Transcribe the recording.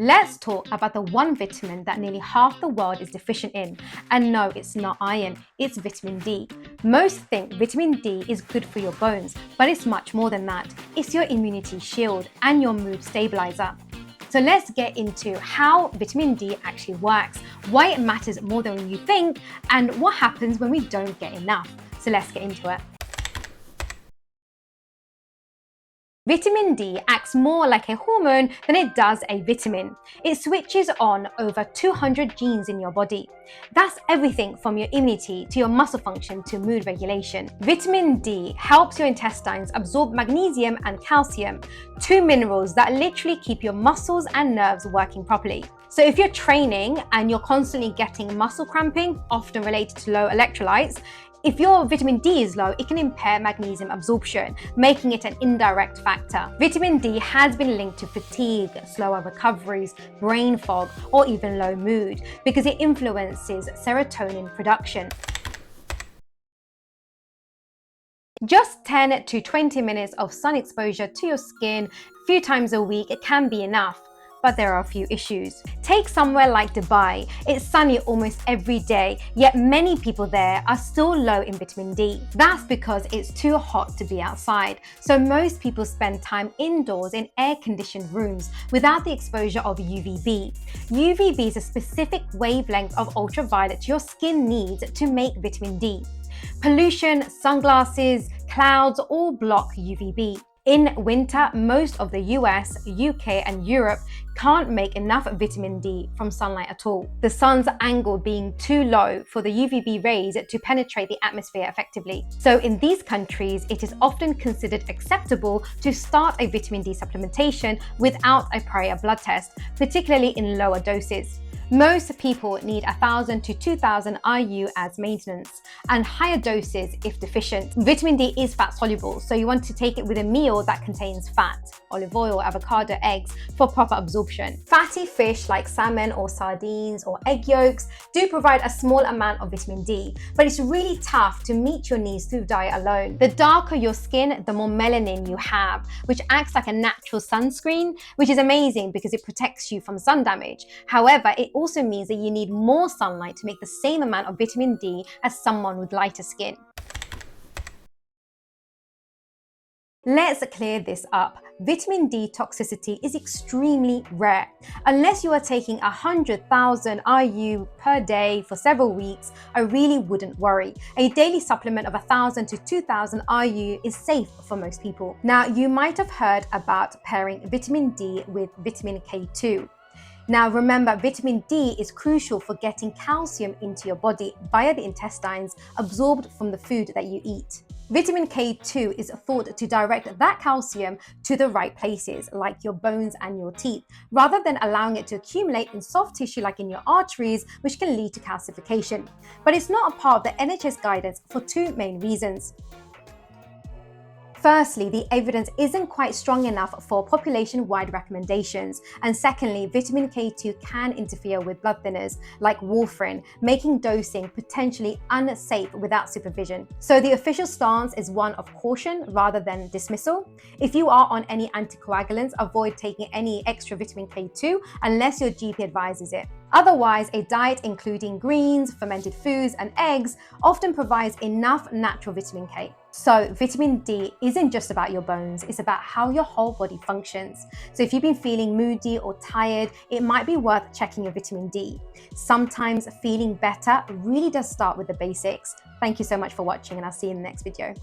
Let's talk about the one vitamin that nearly half the world is deficient in. And no, it's not iron, it's vitamin D. Most think vitamin D is good for your bones, but it's much more than that. It's your immunity shield and your mood stabilizer. So let's get into how vitamin D actually works, why it matters more than you think, and what happens when we don't get enough. So let's get into it. Vitamin D acts more like a hormone than it does a vitamin. It switches on over 200 genes in your body. That's everything from your immunity to your muscle function to mood regulation. Vitamin D helps your intestines absorb magnesium and calcium, two minerals that literally keep your muscles and nerves working properly. So if you're training and you're constantly getting muscle cramping, often related to low electrolytes, if your vitamin D is low, it can impair magnesium absorption, making it an indirect factor. Vitamin D has been linked to fatigue, slower recoveries, brain fog, or even low mood because it influences serotonin production. Just 10 to 20 minutes of sun exposure to your skin a few times a week, it can be enough. But there are a few issues. Take somewhere like Dubai. It's sunny almost every day, yet many people there are still low in vitamin D. That's because it's too hot to be outside. So most people spend time indoors in air-conditioned rooms without the exposure of UVB. UVB is a specific wavelength of ultraviolet your skin needs to make vitamin D. Pollution, sunglasses, clouds all block UVB. In winter, most of the US, UK, and Europe can't make enough vitamin D from sunlight at all. The sun's angle being too low for the UVB rays to penetrate the atmosphere effectively. So in these countries, it is often considered acceptable to start a vitamin D supplementation without a prior blood test, particularly in lower doses. Most people need 1,000 to 2,000 IU as maintenance, and higher doses if deficient. Vitamin D is fat soluble, so you want to take it with a meal that contains fat, olive oil, avocado, eggs for proper absorption. Fatty fish like salmon or sardines or egg yolks do provide a small amount of vitamin D, but it's really tough to meet your needs through diet alone. The darker your skin, the more melanin you have, which acts like a natural sunscreen, which is amazing because it protects you from sun damage. However, it also means that you need more sunlight to make the same amount of vitamin D as someone with lighter skin. Let's clear this up. Vitamin D toxicity is extremely rare. Unless you are taking 100,000 IU per day for several weeks, I really wouldn't worry. A daily supplement of 1,000 to 2,000 IU is safe for most people. Now, you might have heard about pairing vitamin D with vitamin K2. Now remember, vitamin D is crucial for getting calcium into your body via the intestines absorbed from the food that you eat. Vitamin K2 is thought to direct that calcium to the right places, like your bones and your teeth, rather than allowing it to accumulate in soft tissue like in your arteries, which can lead to calcification. But it's not a part of the NHS guidance for two main reasons. Firstly, the evidence isn't quite strong enough for population-wide recommendations. And secondly, vitamin K2 can interfere with blood thinners like warfarin, making dosing potentially unsafe without supervision. So the official stance is one of caution rather than dismissal. If you are on any anticoagulants, avoid taking any extra vitamin K2 unless your GP advises it. Otherwise, a diet including greens, fermented foods, and eggs often provides enough natural vitamin K. So vitamin D isn't just about your bones, it's about how your whole body functions. So if you've been feeling moody or tired, it might be worth checking your vitamin D. Sometimes feeling better really does start with the basics. Thank you so much for watching, and I'll see you in the next video.